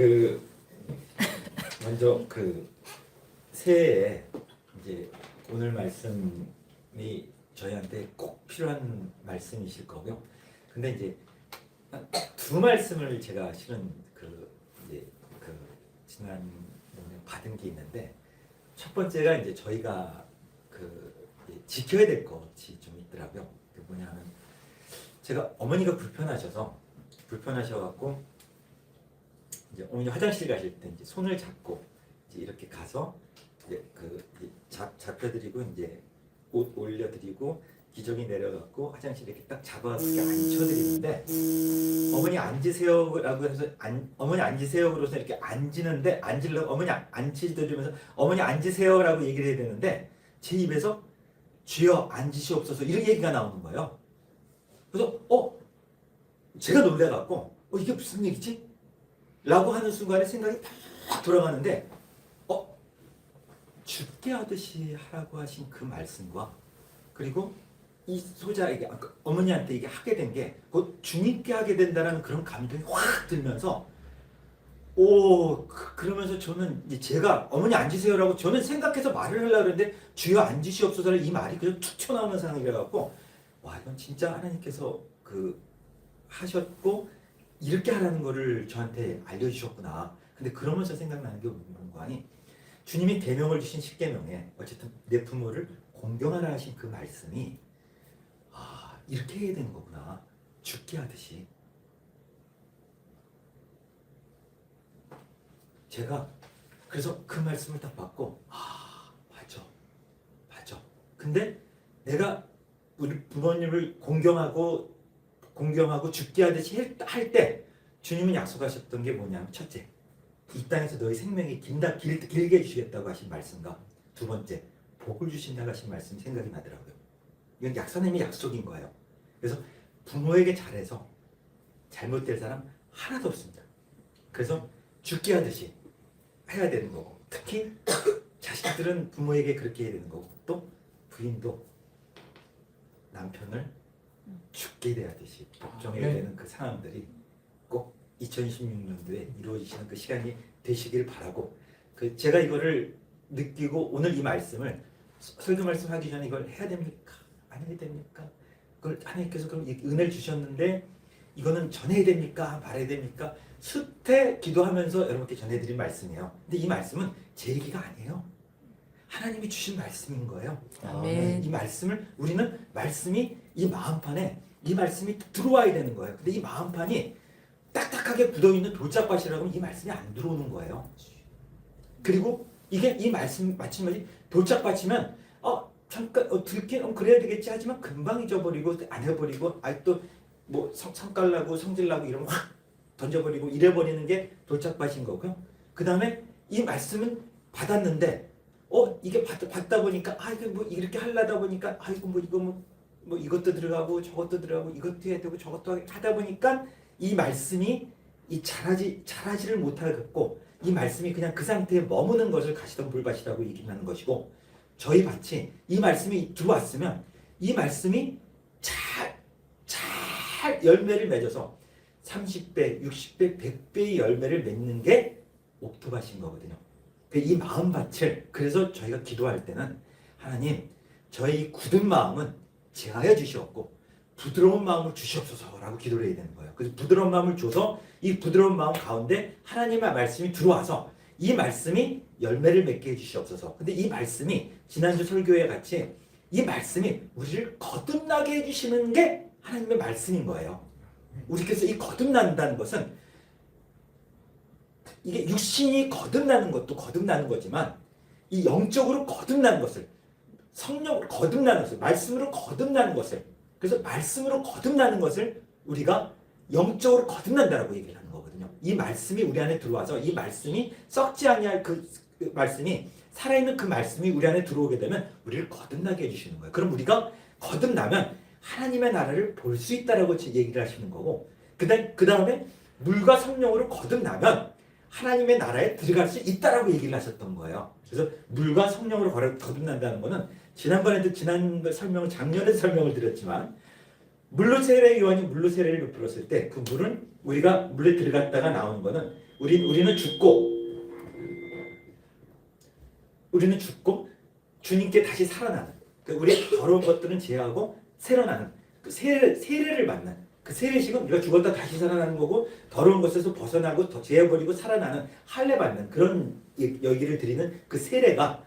그 먼저 그 새해에 이제 오늘 말씀이 저희한테 꼭 필요한 말씀이실 거고요. 근데 이제 두 말씀을 제가 실은 이제 지난번에 받은 게 있는데, 첫 번째가 이제 저희가 이제 지켜야 될 것이 좀 있더라고요. 그게 뭐냐면, 제가 어머니가 불편하셔갖고 이제 어머니 화장실 가실 때 이제 손을 잡고 이제 이렇게 가서 이제 잡혀드리고 이제 옷 올려드리고 기저귀 내려갖고 화장실에 이렇게 딱 잡아서 이렇게 앉혀드리는데, 어머니 앉으세요라고 해서 어머니 앉으세요 그러서 이렇게 앉히는데, 앉으려고 어머니 앉히드리면서 어머니 앉으세요라고 얘기를 해야 되는데, 제 입에서 주여 앉으시옵소서 이런 얘기가 나오는 거예요. 그래서 제가 놀래갖고 이게 무슨 얘기지? 라고 하는 순간에 생각이 팍 돌아가는데, 죽게 하듯이 하라고 하신 그 말씀과, 그리고 이 소자에게 어머니한테 이게 하게 된 게 곧 주님께 하게 된다는 그런 감동이 확 들면서, 그러면서 저는 이제 제가 어머니 앉으세요라고 저는 생각해서 말을 하려고 했는데, 주여 앉으시옵소서를 이 말이 그냥 툭 튀어나오는 상황이라 갖고, 와, 이건 진짜 하나님께서 하셨고 이렇게 하라는 거를 저한테 알려주셨구나. 근데 그러면서 생각나는 게 뭔가 하니, 주님이 계명을 주신 십계명에 어쨌든 내 부모를 공경하라 하신 그 말씀이 이렇게 해야 되는 거구나. 죽게 하듯이. 제가 그래서 그 말씀을 딱 받고 맞아. 근데 내가 우리 부모님을 공경하고 죽게 하듯이 할 때 주님은 약속하셨던 게 뭐냐면, 첫째, 이 땅에서 너희 생명이 길게 해주시겠다고 하신 말씀과, 두 번째, 복을 주신다고 하신 말씀이 생각이 나더라고요. 이건 하나님의 약속인 거예요. 그래서 부모에게 잘해서 잘못될 사람 하나도 없습니다. 그래서 죽게 하듯이 해야 되는 거고, 특히 자식들은 부모에게 그렇게 해야 되는 거고, 또 부인도 남편을 죽게 대하듯이 복종해야 되는 그 상황들이 꼭 2016년도에 이루어지시는 그 시간이 되시길 바라고, 제가 이거를 느끼고 오늘 이 말씀을 설교 말씀하기 전에 이걸 해야 됩니까? 안 해야 됩니까? 그걸 하나님께서 그럼 은혜를 주셨는데 이거는 전해야 됩니까? 말해야 됩니까? 수태 기도하면서 여러분께 전해드린 말씀이에요. 근데 이 말씀은 제 얘기가 아니에요. 하나님이 주신 말씀인 거예요. 아멘. 이 말씀을 우리는 말씀이 이 마음판에 이 말씀이 들어와야 되는 거예요. 근데 이 마음판이 딱딱하게 굳어있는 돌짝밭이라고 하면 이 말씀이 안 들어오는 거예요. 그리고 이게 이 말씀 마침까지 돌짝밭이면 잠깐 들긴 그래야 되겠지 하지만 금방 잊어버리고 안 해버리고 또 뭐 성깔나고 성질나고 이러면 확 던져버리고 이래버리는 게 돌짝밭인 거고요. 그 다음에 이 말씀은 받았는데 이게 받다 보니까 이게 뭐 이렇게 하려다 보니까 이거 뭐 이것도 들어가고 저것도 들어가고 이것도 해야 되고 저것도 하다 보니까 이 말씀이 자라지를 못하겠고, 이 말씀이 그냥 그 상태에 머무는 것을 가시던 불밭이라고 얘기하는 것이고, 저희 밭이 이 말씀이 들어왔으면 이 말씀이 잘 열매를 맺어서 30배, 60배, 100배의 열매를 맺는 게 옥토밭인 거거든요. 이 마음밭을, 그래서 저희가 기도할 때는 하나님, 저희 굳은 마음은 제하여 주시옵고 부드러운 마음을 주시옵소서라고 기도를 해야 되는 거예요. 그래서 부드러운 마음을 줘서 이 부드러운 마음 가운데 하나님의 말씀이 들어와서 이 말씀이 열매를 맺게 해주시옵소서. 근데 이 말씀이 지난주 설교에 같이 이 말씀이 우리를 거듭나게 해주시는 게 하나님의 말씀인 거예요. 우리께서 이 거듭난다는 것은 이게 육신이 거듭나는 것도 거듭나는 거지만, 이 영적으로 거듭나는 것을, 성령으로 거듭나는 것을, 말씀으로 거듭나는 것을, 그래서 말씀으로 거듭나는 것을 우리가 영적으로 거듭난다라고 얘기를 하는 거거든요. 이 말씀이 우리 안에 들어와서 이 말씀이 썩지 아니할 그 말씀이, 살아있는 그 말씀이 우리 안에 들어오게 되면 우리를 거듭나게 해주시는 거예요. 그럼 우리가 거듭나면 하나님의 나라를 볼 수 있다라고 얘기를 하시는 거고, 그 다음에 물과 성령으로 거듭나면 하나님의 나라에 들어갈 수 있다라고 얘기를 하셨던 거예요. 그래서 물과 성령으로 거듭난다는 거는, 지난번에도 작년에 설명을 드렸지만, 물로 세례 요한이 물로 세례를 베풀었을 때 그 물은 우리가 물에 들어갔다가 나오는 거는 우리는 죽고 주님께 다시 살아나는. 그러니까 우리의 더러운 것들은 제하고 새로 나는 그 세례를 받는 그 세례식은 우리가 죽었다 다시 살아나는 거고 더러운 것에서 벗어나고 더 죄버리고 살아나는 할례 받는 그런 얘기를 드리는 그 세례가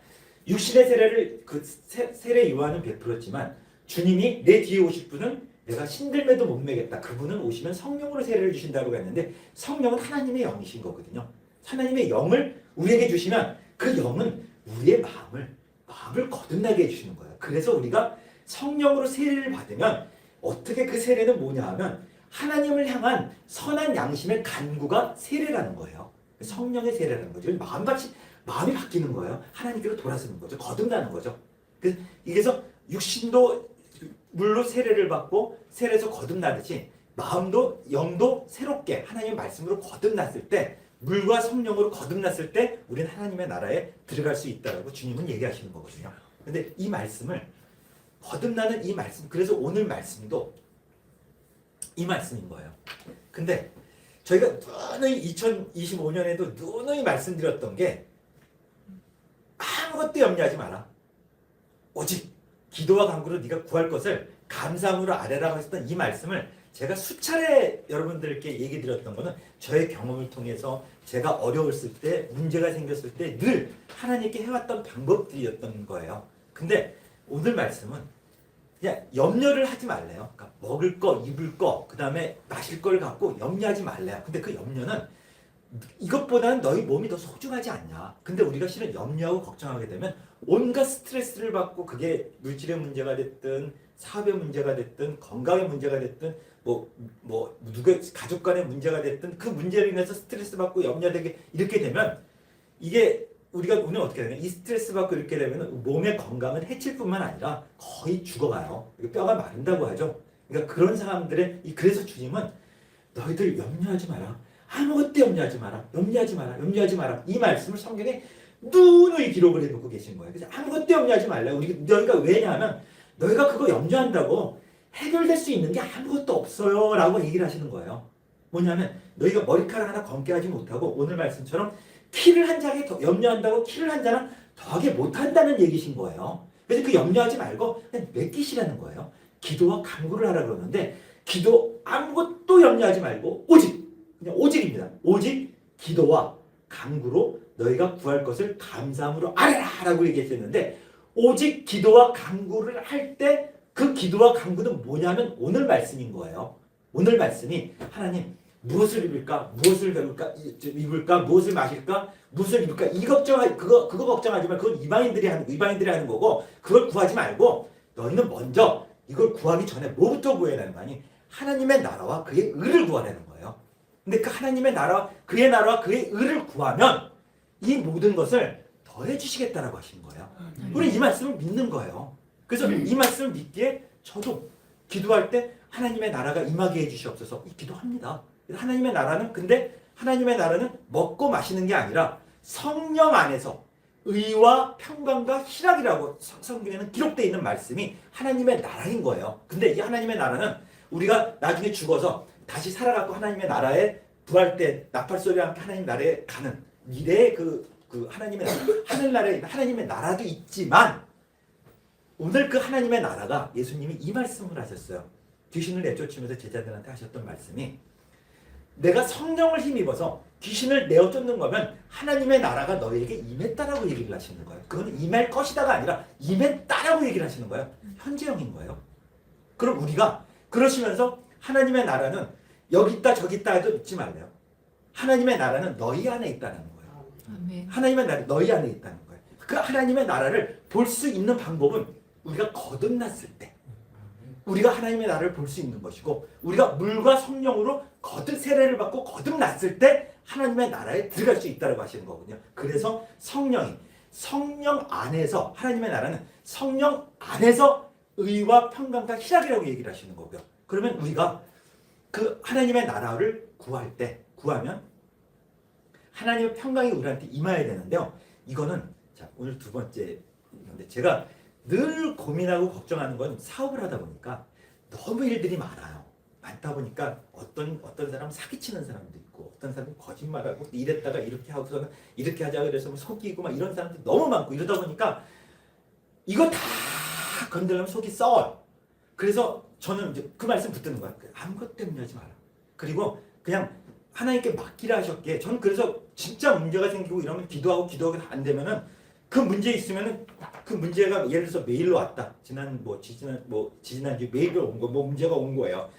육신의 세례를 그 세례 요한은 베풀었지만 주님이 내 뒤에 오실 분은 내가 신들매도 못 매겠다. 그분은 오시면 성령으로 세례를 주신다고 했는데 성령은 하나님의 영이신 거거든요. 하나님의 영을 우리에게 주시면 그 영은 우리의 마음을 거듭나게 해주시는 거예요. 그래서 우리가 성령으로 세례를 받으면 어떻게 그 세례는 뭐냐 하면 하나님을 향한 선한 양심의 간구가 세례라는 거예요. 성령의 세례라는 거죠. 마음이 바뀌는 거예요. 하나님께로 돌아서는 거죠. 거듭나는 거죠. 그래서 육신도 물로 세례를 받고 세례에서 거듭나듯이 마음도 영도 새롭게 하나님의 말씀으로 거듭났을 때 물과 성령으로 거듭났을 때 우리는 하나님의 나라에 들어갈 수 있다라고 주님은 얘기하시는 거거든요. 근데 이 말씀을 거듭나는 이 말씀, 그래서 오늘 말씀도 이 말씀인 거예요. 근데 저희가 누누이 2025년에도 누누이 말씀드렸던 게 아무것도 염려하지 마라. 오직 기도와 간구로 네가 구할 것을 감사함으로 아뢰라고 했던 이 말씀을 제가 수차례 여러분들께 얘기 드렸던 거는 저의 경험을 통해서 제가 어려웠을 때 문제가 생겼을 때 늘 하나님께 해왔던 방법들이었던 거예요. 근데 오늘 말씀은 그냥 염려를 하지 말래요. 그러니까 먹을 거, 입을 거, 그 다음에 마실 걸 갖고 염려하지 말래요. 근데 그 염려는 이것보다는 너희 몸이 더 소중하지 않냐. 근데 우리가 실은 염려하고 걱정하게 되면 온갖 스트레스를 받고 그게 물질의 문제가 됐든 사업의 문제가 됐든 건강의 문제가 됐든 누가 가족 간의 문제가 됐든 그 문제로 인해서 스트레스 받고 염려되게 이렇게 되면 이게 우리가 오늘 어떻게 되냐 이 스트레스 받고 이렇게 되면 몸의 건강은 해칠 뿐만 아니라 거의 죽어가요. 뼈가 마른다고 하죠. 그러니까 그런 사람들의 그래서 주님은 너희들 염려하지 마라. 아무것도 염려하지 마라. 염려하지 마라. 이 말씀을 성경에 누누이 기록을 해놓고 계신 거예요. 그래서 아무것도 염려하지 말라. 너희가 왜냐하면 너희가 그거 염려한다고 해결될 수 있는 게 아무것도 없어요 라고 얘기를 하시는 거예요. 뭐냐면 너희가 머리카락 하나 검게 하지 못하고 오늘 말씀처럼 키를 한 장에 더 염려한다고 키를 한 장은 더하게 못한다는 얘기신 거예요. 그래서 그 염려하지 말고 그냥 맡기시라는 거예요. 기도와 간구를 하라 그러는데 기도 아무것도 염려하지 말고 오직입니다. 오직 기도와 간구로 너희가 구할 것을 감사함으로 아뢰라 라고 얘기했었는데 오직 기도와 간구를 할 때 그 기도와 간구는 뭐냐면 오늘 말씀인 거예요. 오늘 말씀이 하나님 무엇을 입을까? 무엇을 입을까? 무엇을 마실까? 무엇을 입을까? 그거 걱정하지 마. 그건 이방인들이 하는 거고 그걸 구하지 말고 너희는 먼저 이걸 구하기 전에 뭐부터 구해야 하는 거 아니? 하나님의 나라와 그의 의를 구하라는 거예요. 근데 그 하나님의 나라와 그의 의를 구하면 이 모든 것을 더해 주시겠다라고 하신 거예요. 우리 이 말씀을 믿는 거예요. 그래서 이 말씀을 믿기에 저도 기도할 때 하나님의 나라가 임하게 해주시옵소서 기도합니다. 하나님의 나라는 먹고 마시는 게 아니라 성령 안에서 의와 평강과 희락이라고 성경에는 기록되어 있는 말씀이 하나님의 나라인 거예요. 근데 이 하나님의 나라는 우리가 나중에 죽어서 다시 살아가고 하나님의 나라에 부활 때 나팔소리와 함께 하나님 나라에 가는 미래의 그 하나님의 나라, 하늘나라에 하나님의 나라도 있지만 오늘 그 하나님의 나라가 예수님이 이 말씀을 하셨어요. 귀신을 내쫓으면서 제자들한테 하셨던 말씀이 내가 성령을 힘입어서 귀신을 내어 쫓는 거면 하나님의 나라가 너에게 임했다라고 얘기를 하시는 거예요. 그건 임할 것이다가 아니라 임했다라고 얘기를 하시는 거예요. 현재형인 거예요. 그럼 우리가 그러시면서 하나님의 나라는 여기 있다 저기 있다 해도 잊지 말래요. 하나님의 나라는 너희 안에 있다는 거예요. 아멘. 하나님의 나라 너희 안에 있다는 거예요. 그 하나님의 나라를 볼 수 있는 방법은 우리가 거듭났을 때 우리가 하나님의 나라를 볼 수 있는 것이고 우리가 물과 성령으로 세례를 받고 거듭났을 때 하나님의 나라에 들어갈 수 있다고 하시는 거거든요. 그래서 성령 안에서 하나님의 나라는 성령 안에서 의와 평강과 희락이라고 얘기를 하시는 거고요. 그러면 우리가 그 하나님의 나라를 구하면 하나님의 평강이 우리한테 임해야 되는데요. 이거는 자 오늘 두 번째 건데 제가 늘 고민하고 걱정하는 건 사업을 하다 보니까 너무 일들이 많아요. 많다 보니까 어떤 사람 사기치는 사람도 있고 어떤 사람은 거짓말하고 이랬다가 이렇게 하고서 이렇게 하자 그래서 뭐 속이고 막 이런 사람들이 너무 많고 이러다 보니까 이거 다 건드리면 속이 썩어요. 그래서 저는 이제 그 말씀 붙드는 거야. 아무것도 염려하지 마라. 그리고 그냥 하나님께 맡기라 하셨기에 저는 그래서 진짜 문제가 생기고 이러면 기도하고 안 되면은 그 문제 있으면은 그 문제가 예를 들어서 메일로 왔다. 지지난주 메일로 온 거 뭐 문제가 온 거예요.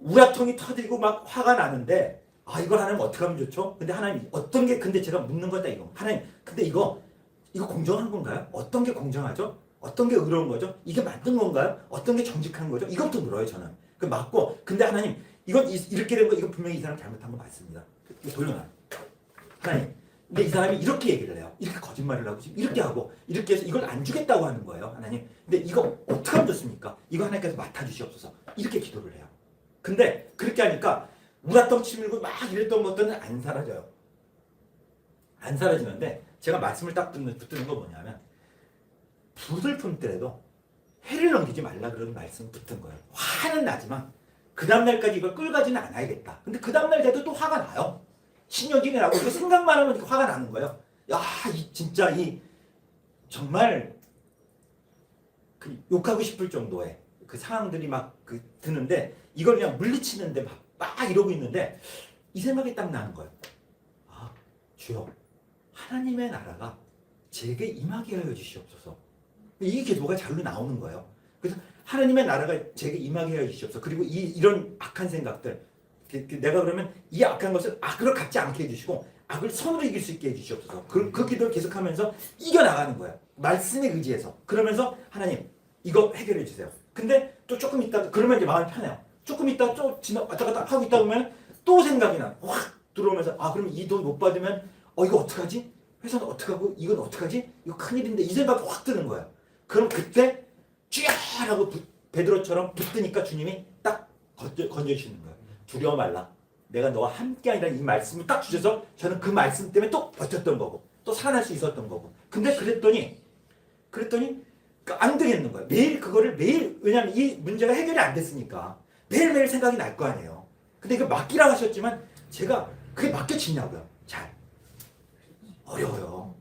우라통이 터지고 막 화가 나는데 이걸 하나님 어떻게 하면 좋죠? 근데 하나님 어떤 게 근데 제가 묻는 거다 이거. 하나님 근데 이거 공정한 건가요? 어떤 게 공정하죠? 어떤 게 의로운 거죠? 이게 맞는 건가요? 어떤 게 정직한 거죠? 이것부터 물어요 저는. 그 맞고 근데 하나님 이건 이렇게 된 거 이거 분명히 이 사람 잘못한 거 맞습니다. 이거 돌려놔. 하나님 근데 이 사람이 이렇게 얘기를 해요. 이렇게 거짓말을 하고 지금 이렇게 하고 이렇게 해서 이걸 안 주겠다고 하는 거예요. 하나님 근데 이거 어떻게 하면 좋습니까? 이거 하나님께서 맡아주시옵소서. 이렇게 기도를 해요. 근데 그렇게 하니까 우라통 치밀고 막 이랬던 것들은 안 사라져요. 안 사라지는데 제가 말씀을 딱 붙드는 거 뭐냐면 불을 품더라도 해를 넘기지 말라 그러는 말씀 붙은 거예요. 화는 나지만 그 다음날까지 이걸 끌가지는 않아야겠다. 근데 그 다음날 돼도 또 화가 나요. 신경질이 나고 그 생각만 하면 화가 나는 거예요. 진짜 정말 그 욕하고 싶을 정도의 그 상황들이 막 드는데 이걸 그냥 물리치는데 막 이러고 있는데 이 생각이 딱 나는 거예요. 주여 하나님의 나라가 제게 임하게 하여 주시옵소서. 이 기도가 잘로 나오는 거예요. 그래서 하나님의 나라가 제게 임하게 하여 주시옵소서. 그리고 이런 악한 생각들 내가 그러면 이 악한 것을 악으로 갖지 않게 해주시고 악을 선으로 이길 수 있게 해주시옵소서. 그 기도를 계속하면서 이겨나가는 거예요. 말씀에 의지해서. 그러면서 하나님 이거 해결해 주세요. 근데 또 조금 있다가 그러면 이제 마음이 편해요. 조금 있다가 또 왔다 갔다 하고 있다 보면 또 생각이 나. 확 들어오면서 그럼 이 돈 못 받으면 이거 어떡하지? 회사는 어떡하고 이건 어떡하지? 이거 큰일인데 이 생각이 확 드는 거예요. 그럼 그때 쥐야라고 베드로처럼 붙드니까 주님이 딱 건져주시는 거예요. 두려워 말라. 내가 너와 함께하리라는 이 말씀을 딱 주셔서 저는 그 말씀 때문에 또 버텼던 거고 또 살아날 수 있었던 거고. 근데 그랬더니 안 되겠는 거예요. 매일 왜냐하면 이 문제가 해결이 안 됐으니까 매일매일 생각이 날 거 아니에요. 근데 이거 맡기라고 하셨지만 제가 그게 맡겨지냐고요. 잘 어려워요.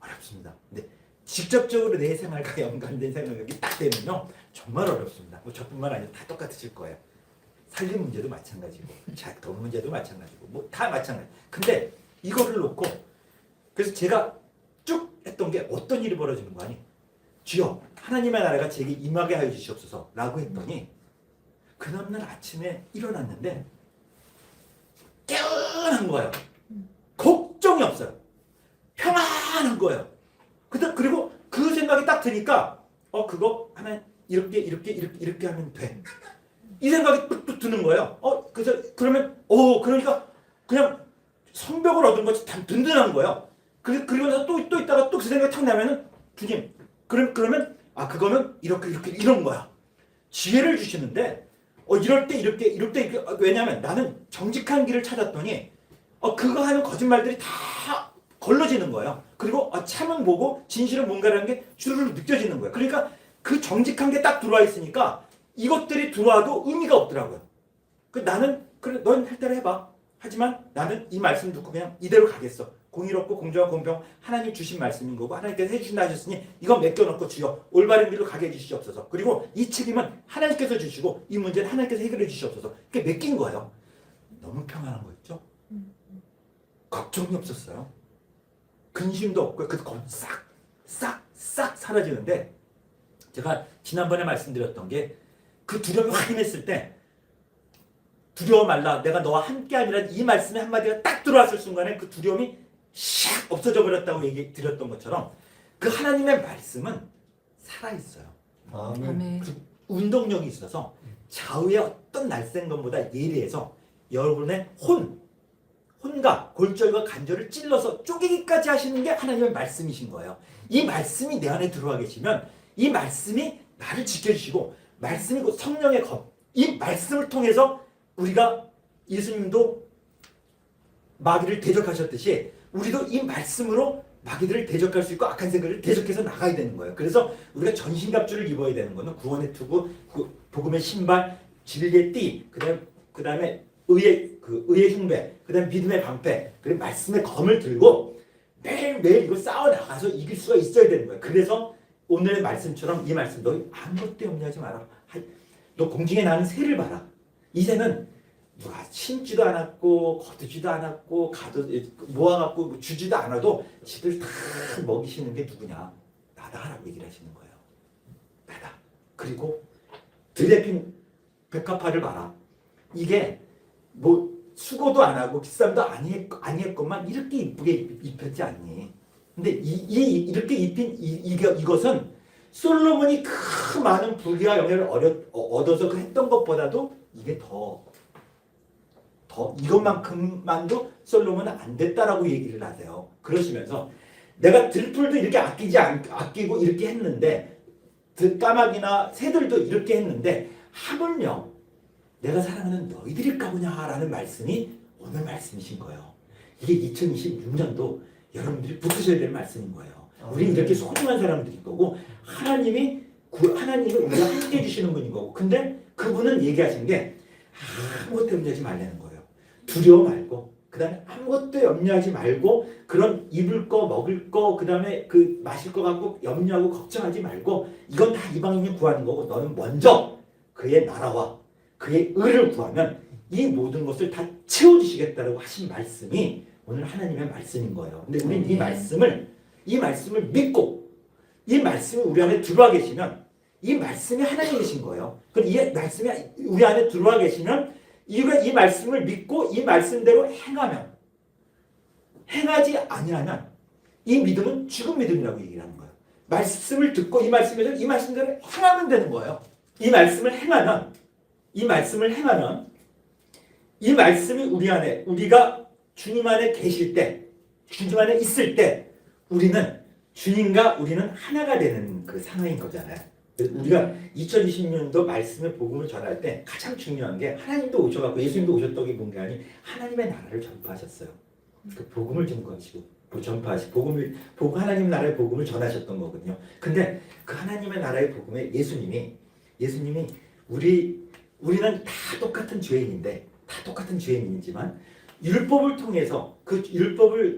어렵습니다. 근데 직접적으로 내 생활과 연관된 생각이 딱 되면요 정말 어렵습니다. 저뿐만 아니라 다 똑같으실 거예요. 살림 문제도 마찬가지고 돈 문제도 마찬가지고 다 마찬가지. 근데 이거를 놓고 그래서 제가 쭉 했던 게 어떤 일이 벌어지는 거 아니? 주여 하나님의 나라가 제게 임하게 하여 주시옵소서 라고 했더니 그 다음날 아침에 일어났는데 깨어난 거예요. 걱정이 없어요. 평안한 거예요. 그리고 그 생각이 딱 드니까 그거 하나 이렇게 하면 돼. 이 생각이 뚝뚝 드는 거예요. 그러니까 그냥 성벽을 얻은 것이 든든한 거예요. 그리고 나서 또 있다가 또 그 생각이 탁 나면은 주님 그러면 그거는 이렇게 이런 거야. 지혜를 주시는데 이럴 때 이렇게 왜냐면 나는 정직한 길을 찾았더니 그거 하는 거짓말들이 다 걸러지는 거예요. 그리고 참은 뭐고 진실은 뭔가라는 게 주르륵 느껴지는 거예요. 그러니까 그 정직한 게 딱 들어와 있으니까 이것들이 들어와도 의미가 없더라고요. 나는 그래 넌 할 대로 해봐. 하지만 나는 이 말씀 듣고 그냥 이대로 가겠어. 공의롭고 공정한 공평 하나님 주신 말씀인 거고 하나님께서 해주신다 하셨으니 이건 맡겨놓고 주여 올바른 길로 가게 해주시옵소서. 그리고 이 책임은 하나님께서 주시고 이 문제는 하나님께서 해결해 주시옵소서. 그게 맡긴 거예요. 너무 평안한 거 있죠? 걱정이 없었어요. 근심도 없고 그건 싹 사라지는데 제가 지난번에 말씀드렸던 게 그 두려움이 확인했을 때 두려워 말라 내가 너와 함께하리라는 이 말씀의 한마디가 딱 들어왔을 순간에 그 두려움이 샥 없어져 버렸다고 얘기 드렸던 것처럼 그 하나님의 말씀은 살아있어요. 아멘. 그 운동력이 있어서 좌우의 어떤 날쌘 것보다 예리해서 여러분의 혼과 골절과 관절을 찔러서 쪼개기까지 하시는 게 하나님의 말씀이신 거예요. 이 말씀이 내 안에 들어와 계시면 이 말씀이 나를 지켜주시고 말씀이 곧 성령의 이 말씀을 통해서 우리가 예수님도 마귀를 대적하셨듯이 우리도 이 말씀으로 마귀들을 대적할 수 있고 악한 생각을 대적해서 나가야 되는 거예요. 그래서 우리가 전신갑주를 입어야 되는 거는 구원의 투구, 복음의 신발, 진리의 띠, 그다음에 의의 흉배, 그다음에 믿음의 방패, 그리고 말씀의 검을 들고 매일매일 이거 싸워 나가서 이길 수가 있어야 되는 거야. 그래서 오늘의 말씀처럼 이 말씀 너 아무것도 염려하지 마라. 너 공중에 나는 새를 봐라. 이 새는 누가 심지도 않았고 거두지도 않았고 모아갖고 주지도 않아도 지들 다 먹이시는 게 누구냐? 나다라고 얘기를 하시는 거예요. 나다. 그리고 들에 핀 백합화를 봐라. 이게 뭐 수고도 안 하고 비쌈도 아니했건만 이렇게 이쁘게 입혔지 않니? 근데 이렇게 입힌 이것은 솔로몬이 그 많은 부귀와 영예를 얻어서 했던 것보다도 이게 더 이것만큼만도 솔로몬은 안 됐다라고 얘기를 하세요. 그러시면서 내가 들풀도 이렇게 아끼고 이렇게 했는데 까마귀나 새들도 이렇게 했는데 하물며 내가 사랑하는 너희들일까 보냐라는 말씀이 오늘 말씀이신 거예요. 이게 2026년도 여러분들이 붙으셔야 될 말씀인 거예요. 우리는 이렇게 소중한 사람들인 거고 하나님이 우리가 함께 해주시는 분인 거고 근데 그분은 얘기하신 게 아무것도 염려하지 말라는 거예요. 두려워 말고 그 다음에 아무것도 염려하지 말고 그런 입을 거 먹을 거 그 다음에 그 마실 거 갖고 염려하고 걱정하지 말고 이건 다 이방인이 구하는 거고 너는 먼저 그의 나라와 그의 의를 구하면 이 모든 것을 다 채워주시겠다라고 하신 말씀이 오늘 하나님의 말씀인 거예요. 근데 우리는 이 말씀을 믿고 이 말씀이 우리 안에 들어와 계시면 이 말씀이 하나님이신 거예요. 그럼 이 말씀이 우리 안에 들어와 계시면 이 말씀을 믿고 이 말씀대로 행하지 아니하면 이 믿음은 죽은 믿음이라고 얘기를 하는 거예요. 말씀을 듣고 이 말씀대로 행하면 되는 거예요. 이 말씀을 행하면 이 말씀이 우리 안에 우리가 주님 안에 계실 때 주님 안에 있을 때 우리는 하나가 되는 그 상황인 거잖아요. 우리가 2020년도 말씀의 복음을 전할 때 가장 중요한 게 하나님도 오셔갖고 예수님도 오셨던 게 뭔가 아니 하나님의 나라를 전파하셨어요. 그 복음을 전파하시고 하나님 나라의 복음을 전하셨던 거거든요. 근데 그 하나님의 나라의 복음에 예수님이 우리는 다 똑같은 죄인이지만 율법을 통해서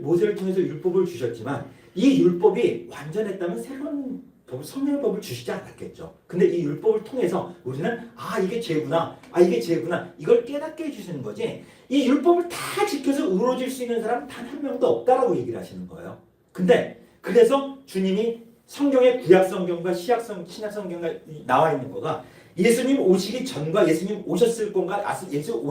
모세를 통해서 율법을 주셨지만 이 율법이 완전했다면 새로운 성령의 법을 주시지 않았겠죠. 근데 이 율법을 통해서 우리는 이게 죄구나 이걸 깨닫게 해주시는 거지 이 율법을 다 지켜서 의로워질 수 있는 사람은 단 한 명도 없다라고 얘기를 하시는 거예요. 근데 그래서 주님이 성경의 구약 성경과 신약 성경과 나와 있는 거가 예수님 오시기 전과 예수님 오셨을 건가 예수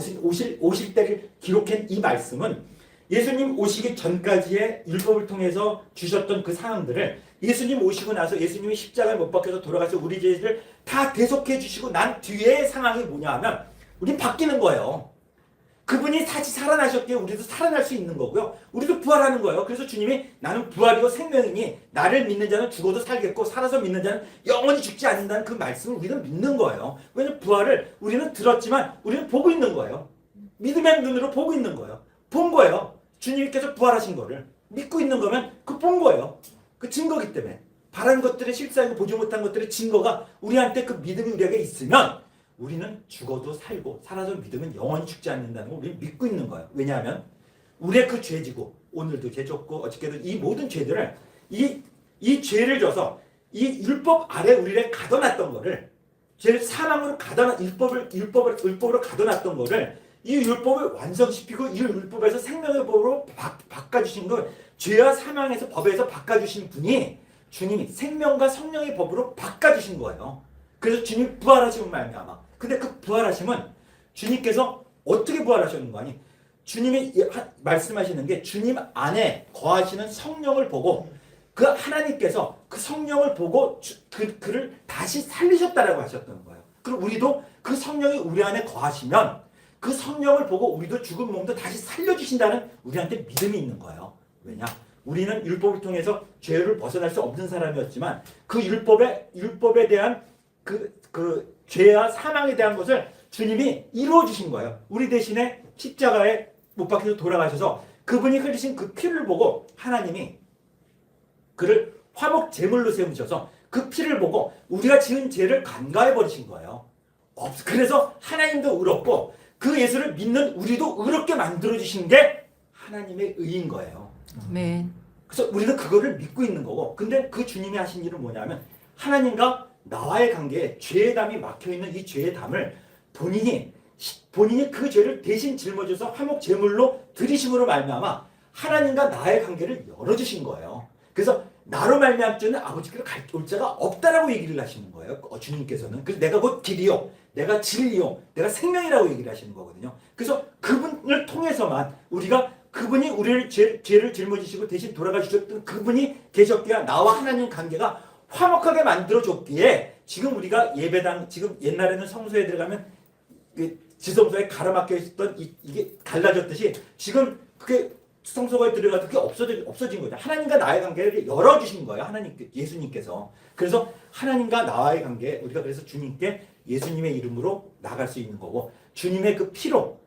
오실 때를 기록한 이 말씀은 예수님 오시기 전까지의 율법을 통해서 주셨던 그 상황들을 예수님 오시고 나서 예수님이 십자가에 못 박혀서 돌아가서 우리 죄를 다 대속해 주시고 난 뒤의 상황이 뭐냐 하면 우린 바뀌는 거예요. 그분이 다시 살아나셨기에 우리도 살아날 수 있는 거고요. 우리도 부활하는 거예요. 그래서 주님이 나는 부활이고 생명이니 나를 믿는 자는 죽어도 살겠고 살아서 믿는 자는 영원히 죽지 않는다는 그 말씀을 우리는 믿는 거예요. 왜냐하면 부활을 우리는 들었지만 우리는 보고 있는 거예요. 믿음의 눈으로 보고 있는 거예요. 본 거예요. 주님께서 부활하신 거를 믿고 있는 거면 그 본 거예요. 그 증거기 때문에 바라는 것들의 실상이고 보지 못한 것들의 증거가 우리한테 그 믿음이 우리에게 있으면 우리는 죽어도 살고 살아서 믿으면 영원히 죽지 않는다는 걸 우리는 믿고 있는 거예요. 왜냐하면 우리의 그 죄지고 오늘도 죄 졌고 어저께도 이 모든 죄들을 이 죄를 져서 이 율법 아래 우리를 가둬놨던 거를 죄를 사망으로 율법으로 가둬놨던 거를 이 율법을 완성시키고 이 율법에서 생명의 법으로 바꿔주신 걸 죄와 사망에서 법에서 바꿔주신 분이 주님이 생명과 성령의 법으로 바꿔주신 거예요. 그래서 주님이 부활하시면 말미암아. 근데 그 부활하심은 주님께서 어떻게 부활하셨는 거 아니? 주님이 말씀하시는 게 주님 안에 거하시는 성령을 보고 그 하나님께서 그 성령을 보고 그를 다시 살리셨다라고 하셨던 거예요. 그리고 우리도 그 성령이 우리 안에 거하시면 그 성령을 보고 우리도 죽은 몸도 다시 살려주신다는 우리한테 믿음이 있는 거예요. 왜냐? 우리는 율법을 통해서 죄를 벗어날 수 없는 사람이었지만 그 율법에 대한 그 죄와 사망에 대한 것을 주님이 이루어 주신 거예요. 우리 대신에 십자가에 못 박혀서 돌아가셔서 그분이 흘리신 그 피를 보고 하나님이 그를 화목 제물로 세우셔서 그 피를 보고 우리가 지은 죄를 간과해 버리신 거예요. 그래서 하나님도 의롭고 그 예수를 믿는 우리도 의롭게 만들어주신 게 하나님의 의인 거예요. 아멘. 그래서 우리는 그거를 믿고 있는 거고, 근데 그 주님이 하신 일은 뭐냐면 하나님과 나와의 관계에 죄의 담이 막혀있는 이 죄의 담을 본인이 그 죄를 대신 짊어져서 화목 제물로 드리심으로 말미암아 하나님과 나의 관계를 열어주신 거예요. 그래서 나로 말미암 자는 아버지께로 올 자가 없다라고 얘기를 하시는 거예요. 주님께서는. 그래서 내가 곧 길이요, 내가 진리요, 내가 생명이라고 얘기를 하시는 거거든요. 그래서 그분을 통해서만 우리가 그분이 우리를 죄를 짊어지시고 대신 돌아가 주셨던 그분이 계셨기에 나와 하나님 관계가 화목하게 만들어줬기에 지금 우리가 예배당, 지금 옛날에는 성소에 들어가면 그 지성소에 가로막혀 있었던 이게 갈라졌듯이 지금 그게 성소에 들어가도 그게 없어진 거죠. 하나님과 나의 관계를 열어주신 거예요. 예수님께서. 그래서 하나님과 나와의 관계, 우리가 그래서 주님께 예수님의 이름으로 나갈 수 있는 거고, 주님의 그 피로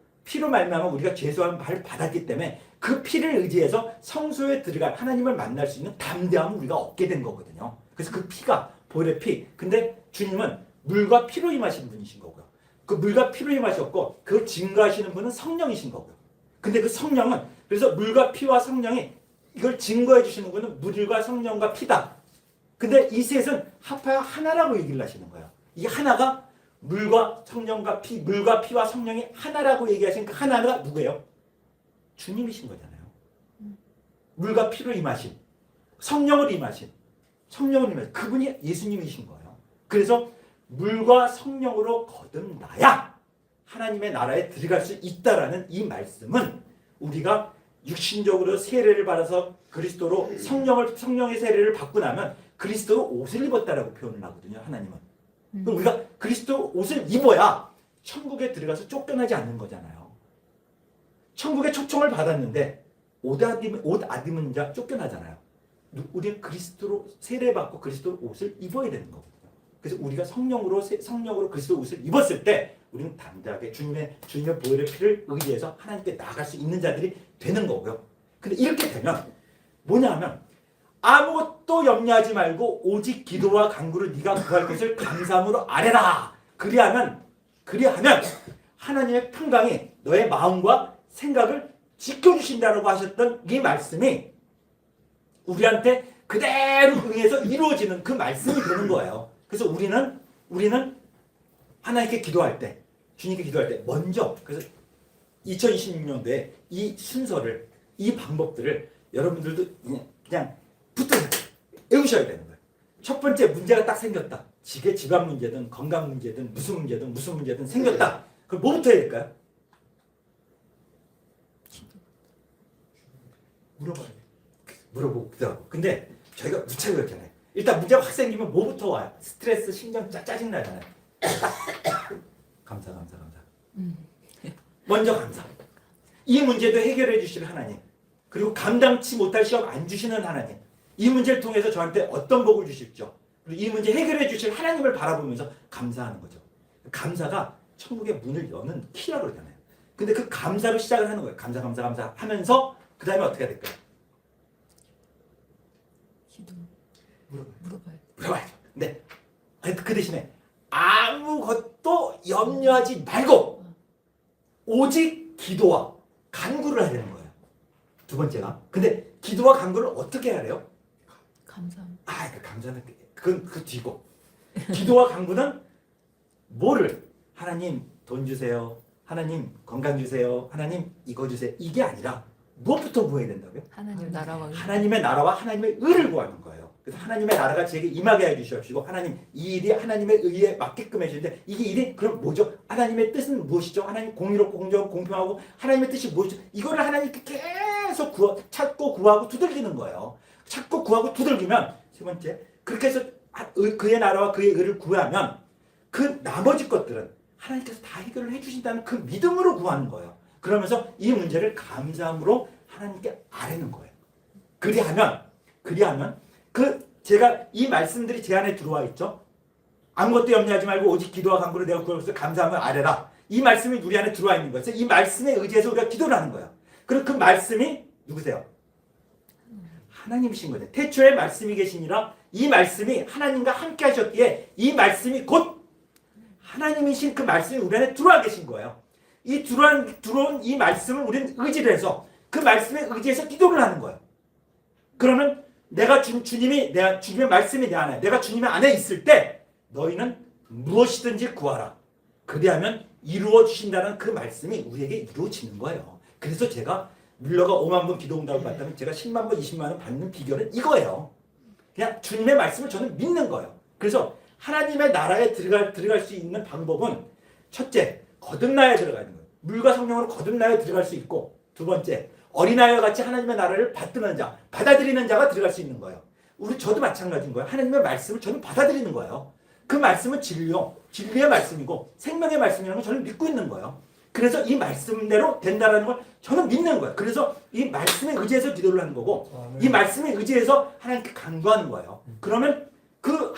말미암아 우리가 죄수함을 받았기 때문에 그 피를 의지해서 성소에 들어갈 하나님을 만날 수 있는 담대함을 우리가 얻게 된 거거든요. 그래서 그 피가 보혈의 피. 근데 주님은 물과 피로 임하신 분이신 거고요. 그 물과 피로 임하셨고 그걸 증거하시는 분은 성령이신 거고요. 근데 그 성령은, 그래서 물과 피와 성령이 이걸 증거해 주시는 분은 물과 성령과 피다. 근데 이 셋은 합하여 하나라고 얘기를 하시는 거예요. 이 하나가 물과 성령과 피, 물과 피와 성령이 하나라고 얘기하신 그 하나가 누구예요? 주님이신 거잖아요. 물과 피로 임하신, 성령을 임하신 그분이 예수님이신 거예요. 그래서 물과 성령으로 거듭나야 하나님의 나라에 들어갈 수 있다라는 이 말씀은 우리가 육신적으로 세례를 받아서 그리스도로 성령의 세례를 받고 나면 그리스도로 옷을 입었다라고 표현을 하거든요. 하나님은. 그럼 우리가 그리스도 옷을 입어야 천국에 들어가서 쫓겨나지 않는 거잖아요. 천국에 초청을 받았는데 옷 안 입은 자 쫓겨나잖아요. 우리는 그리스도로 세례받고 그리스도 옷을 입어야 되는 거거든요. 그래서 우리가 성령으로 그리스도 옷을 입었을 때 우리는 담대하게 주님의 보혈의 피를 의지해서 하나님께 나아갈 수 있는 자들이 되는 거고요. 근데 이렇게 되면 뭐냐면 아무것도 염려하지 말고 오직 기도와 간구를 네가 구할 것을 감사함으로 아뢰라. 그리하면 하나님의 평강이 너의 마음과 생각을 지켜주신다라고 하셨던 이 말씀이 우리한테 그대로 응해서 이루어지는 그 말씀이 되는 거예요. 그래서 우리는 하나님께 기도할 때, 주님께 기도할 때 먼저, 그래서 2026년도에 이 순서를, 이 방법들을 여러분들도 그냥 붙들어 외우셔야 되는 거예요. 첫 번째, 문제가 딱 생겼다. 집안 문제든 건강 문제든 무슨 문제든 생겼다. 그럼 뭐부터 해야 될까요? 물어보고 기도하고. 근데 저희가 무차고 그렇잖아요. 일단 문제가 확 생기면 뭐부터 와요? 스트레스, 신경 짜증 나잖아요. 감사. 먼저 감사. 이 문제도 해결해 주실 하나님. 그리고 감당치 못할 시험 안 주시는 하나님. 이 문제를 통해서 저한테 어떤 복을 주실죠. 그리고 이 문제 해결해 주실 하나님을 바라보면서 감사하는 거죠. 감사가 천국의 문을 여는 키라고 그러잖아요. 근데 그 감사로 시작을 하는 거예요. 감사 하면서 그 다음에 어떻게 해야 될까요? 물어봐야죠. 근데 그 대신에 아무것도 염려하지 말고 오직 기도와 간구를 해야 되는 거예요. 두 번째가. 근데 기도와 간구를 어떻게 해야 돼요? 감사합니다. 그 감사는 그건 그 뒤고. 기도와 간구는 뭐를? 하나님 돈 주세요. 하나님 건강 주세요. 하나님 이거 주세요. 이게 아니라 무엇부터 구해야 된다고요? 하나님의 나라와 하나님의 의를 구하는 거예요. 그래서 하나님의 나라가 제게 임하게 해주시옵시고 하나님 이 일이 하나님의 의에 맞게끔 해주시는데 이게 일이 그럼 뭐죠? 하나님의 뜻은 무엇이죠? 하나님 공의롭고 공정하고 공평하고 하나님의 뜻이 무엇이죠? 이거를 하나님께 계속 찾고 구하고 두들기는 거예요. 찾고 구하고 두들기면 세 번째 그렇게 해서 그의 나라와 그의 의를 구하면 그 나머지 것들은 하나님께서 다 해결을 해주신다는 그 믿음으로 구하는 거예요. 그러면서 이 문제를 감사함으로 하나님께 아뢰는 거예요. 그리하면 제가 이 말씀들이 제 안에 들어와 있죠. 아무것도 염려하지 말고 오직 기도와 간구로 내가 구할 것을 감사함을 아뢰라. 이 말씀이 우리 안에 들어와 있는 거예요. 이 말씀에 의지해서 우리가 기도를 하는 거예요. 그리고 그 말씀이 누구세요? 하나님이신 거죠. 태초에 말씀이 계시니라 이 말씀이 하나님과 함께 하셨기에 이 말씀이 곧 하나님이신 그 말씀이 우리 안에 들어와 계신 거예요. 이 들어온 이 말씀을 우리는 의지를 해서 그 말씀에 의지해서 기도를 하는 거예요. 그러면 내가 주님의 말씀이 내 안에, 내가 주님의 안에 있을 때 너희는 무엇이든지 구하라. 그리하면 이루어 주신다는 그 말씀이 우리에게 이루어지는 거예요. 그래서 제가 뮬러가 5만 번 기도 응답을 받다면 제가 10만 번, 20만 원 받는 비결은 이거예요. 그냥 주님의 말씀을 저는 믿는 거예요. 그래서 하나님의 나라에 들어갈 수 있는 방법은 첫째, 거듭나야 들어가는 거예요. 물과 성령으로 거듭나야 들어갈 수 있고, 두 번째, 어린아이와 같이 하나님의 나라를 받드는 자, 받아들이는 자가 들어갈 수 있는 거예요. 저도 마찬가지인 거예요. 하나님의 말씀을 저는 받아들이는 거예요. 그 말씀은 진리의 말씀이고 생명의 말씀이라는 걸 저는 믿고 있는 거예요. 그래서 이 말씀대로 된다라는 걸 저는 믿는 거예요. 그래서 이 말씀에 의지해서 기도를 하는 거고, 이 말씀에 의지해서 하나님께 간구하는 거예요. 그러면 그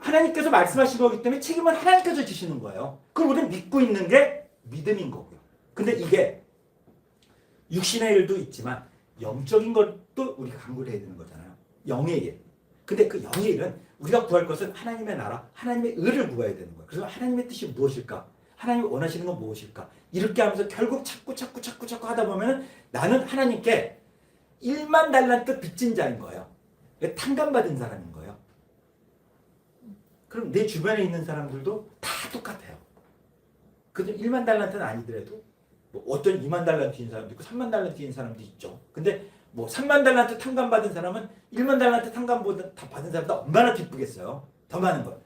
하나님께서 말씀하신 거기 때문에 책임은 하나님께서 지시는 거예요. 그걸 우리는 믿고 있는 게 믿음인 거고요. 근데 이게 육신의 일도 있지만 영적인 것도 우리가 간구를 해야 되는 거잖아요. 영의 일. 근데 그 영의 일은 우리가 구할 것은 하나님의 나라, 하나님의 의를 구해야 되는 거예요. 그래서 하나님의 뜻이 무엇일까? 하나님이 원하시는 건 무엇일까? 이렇게 하면서 결국 자꾸 하다 보면 나는 하나님께 1만 달란트 빚진 자인 거예요. 탕감받은 사람인 거예요. 그럼 내 주변에 있는 사람들도 다 똑같아요. 그래도 1만 달란트는 아니더라도 뭐 어떤 2만 달란트인 사람도 있고 3만 달란트인 사람도 있죠. 근데 뭐 3만 달란트 탕감받은 사람은 1만 달란트 탕감받은 사람보다 얼마나 기쁘겠어요. 더 많은 걸.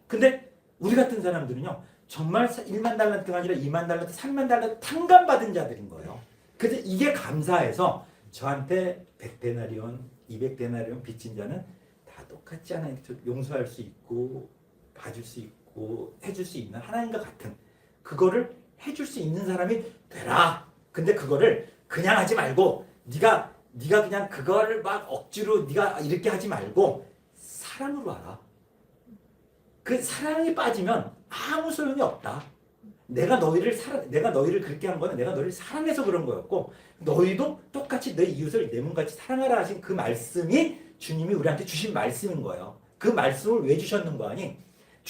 근데 우리 같은 사람들은요. 정말 1만 달란트가 아니라 2만 달란트, 3만 달란트 탕감받은 자들인 거예요. 그래서 이게 감사해서 저한테 100데나리온, 200데나리온 빚진 자는 다 똑같지 않아요. 용서할 수 있고 봐줄 수 있고 해줄 수 있는 하나님과 같은 그거를 해줄 수 있는 사람이 되라. 근데 그거를 그냥 하지 말고 네가 그냥 그거를 막 억지로 네가 이렇게 하지 말고 사랑으로 하라. 그 사랑이 빠지면 아무 소용이 없다. 내가 너희를 그렇게 한 거는 내가 너희를 사랑해서 그런 거였고 너희도 똑같이 내 이웃을 내 몸같이 사랑하라 하신 그 말씀이 주님이 우리한테 주신 말씀인 거예요. 그 말씀을 왜 주셨는 거 아니?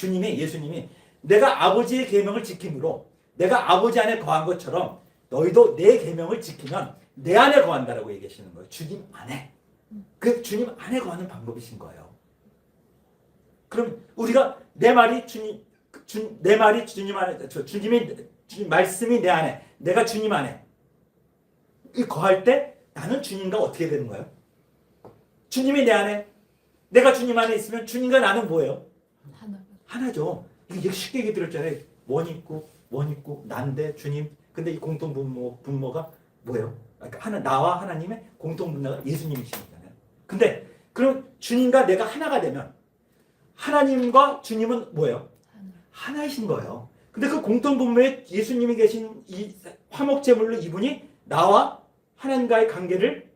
예수님이 내가 아버지의 계명을 지킴으로 내가 아버지 안에 거한 것처럼 너희도 내 계명을 지키면 내 안에 거한다라고 얘기하시는 거예요. 주님 안에. 그 주님 안에 거하는 방법이신 거예요. 그럼 우리가 내 말이 주님 안에, 주님 말씀이 내 안에, 내가 주님 안에 이 거할 때 나는 주님과 어떻게 되는 거예요? 주님이 내 안에, 내가 주님 안에 있으면 주님과 나는 뭐예요? 하나죠. 이게 쉽게 얘기 들었잖아요. 원 있고 난데 주님. 근데 이 공통 분모가 뭐예요? 그러니까 나와 하나님의 공통 분모가 예수님이시잖아요. 근데 그럼 주님과 내가 하나가 되면 하나님과 주님은 뭐예요? 하나이신 거예요. 근데 그 공통 분모에 예수님이 계신 이 화목제물로 이분이 나와 하나님과의 관계를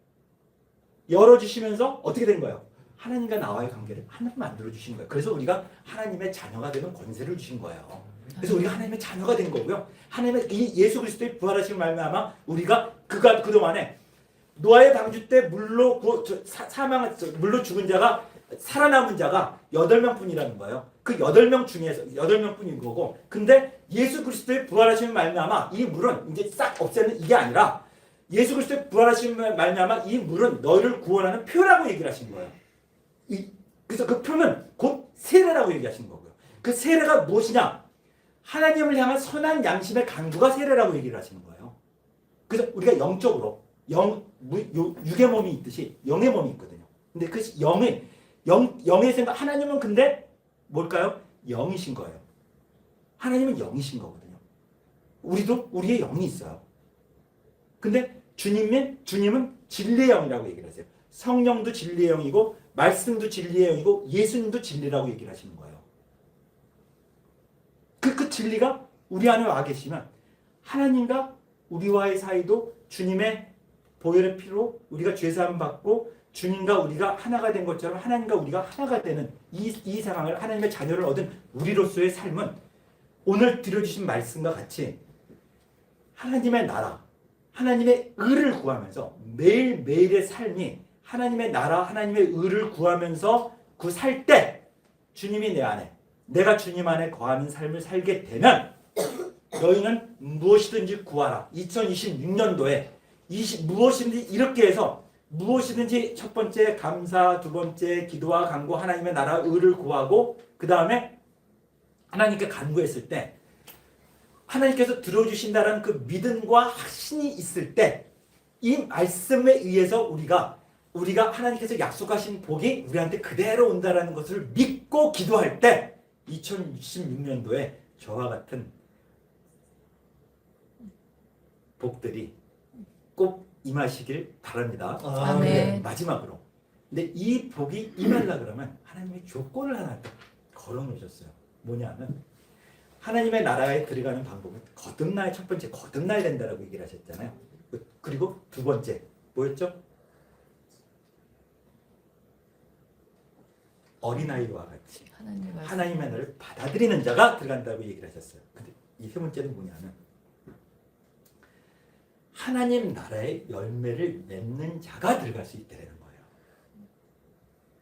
열어주시면서 어떻게 된 거예요? 하나님과 나와의 관계를 하나님 만들어 주신 거예요. 그래서 우리가 하나님의 자녀가 되는 권세를 주신 거예요. 그래서 우리가 하나님의 자녀가 된 거고요. 하나님의 이 예수 그리스도의 부활하신 말미암아 우리가 그동안에 노아의 방주 때 물로 죽은 자가 살아남은 자가 8명뿐이라는 거예요. 그 8명 중에서 8명뿐인 거고, 근데 예수 그리스도의 부활하신 말미암아 이 물은 이제 싹 없애는 이게 아니라 예수 그리스도의 부활하신 말미암아 이 물은 너희를 구원하는 표라고 얘기를 하신 거예요. 그래서 그 표는 곧 세례라고 얘기하신 거고요. 그 세례가 무엇이냐? 하나님을 향한 선한 양심의 간구가 세례라고 얘기를 하시는 거예요. 그래서 우리가 영적으로 육의 몸이 있듯이 영의 몸이 있거든요. 근데 그 영의 생각, 하나님은 근데 뭘까요? 영이신 거예요. 하나님은 영이신 거거든요. 우리도 우리의 영이 있어요. 근데 주님은 진리의 영이라고 얘기를 하세요. 성령도 진리의 영이고 말씀도 진리의 영이고 예수님도 진리라고 얘기를 하시는 거예요. 그 진리가 우리 안에 와 계시면 하나님과 우리와의 사이도 주님의 보혈의 피로 우리가 죄사함 받고 주님과 우리가 하나가 된 것처럼 하나님과 우리가 하나가 되는 이 상황을 하나님의 자녀를 얻은 우리로서의 삶은 오늘 들려주신 말씀과 같이 하나님의 나라, 하나님의 의를 구하면서 매일매일의 삶이 하나님의 나라, 하나님의 의를 구하면서 그 살 때 주님이 내 안에, 내가 주님 안에 거하는 삶을 살게 되면 너희는 무엇이든지 구하라. 2026년도에 무엇이든지 이렇게 해서 무엇이든지 첫 번째 감사, 두 번째 기도와 간구, 하나님의 나라 의를 구하고 그 다음에 하나님께 간구했을 때 하나님께서 들어주신다는 그 믿음과 확신이 있을 때 이 말씀에 의해서 우리가 하나님께서 약속하신 복이 우리한테 그대로 온다라는 것을 믿고 기도할 때 2026년도에 저와 같은 복들이 꼭 임하시길 바랍니다. 아멘. 마지막으로. 근데 이 복이 임하려 그러면 하나님이 조건을 하나 걸어놓으셨어요. 뭐냐면 하나님의 나라에 들어가는 방법은 첫 번째 거듭나야 된다라고 얘기를 하셨잖아요. 그리고 두 번째 뭐였죠? 어린아이와 같이 하나님의 나라를 받아들이는 자가 들어간다고 얘기를 하셨어요. 근데 이 세 번째는 뭐냐면 하나님 나라의 열매를 맺는 자가 들어갈 수 있다는 거예요.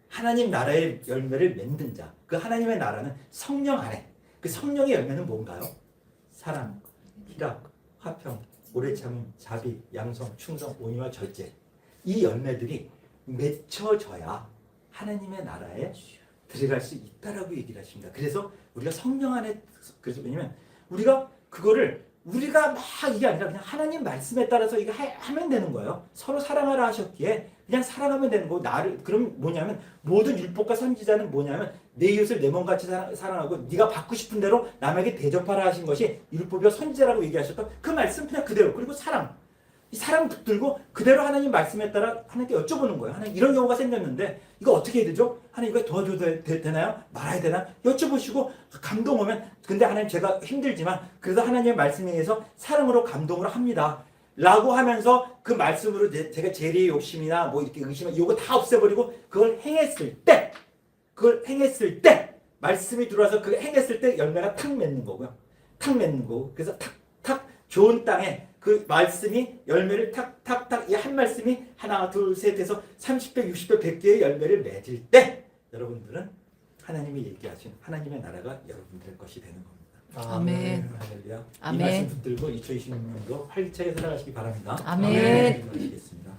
하나님 나라의 열매를 맺는 자, 그 하나님의 나라는 성령 안에, 그 성령의 열매는 뭔가요? 사랑, 희락, 화평, 오래 참음, 자비, 양성, 충성, 온유와 절제. 이 열매들이 맺혀져야 하나님의 나라에 들어갈 수 있다라고 얘기를 하십니다. 그래서 우리가 성령 안에, 그래서 왜냐면 우리가 막 이게 아니라 그냥 하나님 말씀에 따라서 이거 하면 되는 거예요. 서로 사랑하라 하셨기에 그냥 사랑하면 되는 거고, 그럼 뭐냐면 모든 율법과 선지자는 뭐냐면 내 이웃을 내 몸같이 사랑하고 네가 받고 싶은 대로 남에게 대접하라 하신 것이 율법이와 선지자라고 얘기하셨던 그 말씀 그냥 그대로. 그리고 이 사랑 붙들고 그대로 하나님 말씀에 따라 하나님께 여쭤보는 거예요. 하나님 이런 경우가 생겼는데 이거 어떻게 해야 되죠? 하나님 이거 도와줘도 되나요? 말아야 되나? 여쭤보시고 감동 오면, 근데 하나님 제가 힘들지만 그래도 하나님의 말씀에 의해서 사랑으로 감동을 합니다 라고 하면서 그 말씀으로 제가 재리의 욕심이나 뭐 이렇게 의심을 이거 다 없애버리고 그걸 행했을 때 말씀이 들어와서 그 행했을 때 열매가 탁 맺는 거고요. 탁 맺는 거고, 그래서 탁탁 좋은 땅에 그 말씀이 열매를 탁탁탁, 이 한 말씀이 하나 둘 셋 해서 30배 60배 100개의 열매를 맺을 때 여러분들은 하나님이 얘기하신 하나님의 나라가 여러분들의 것이 되는 겁니다. 아멘. 할렐루야. 이 아멘. 말씀 붙들고 2026년도 활기차게 살아가시기 바랍니다. 아멘. 기도하시겠습니다.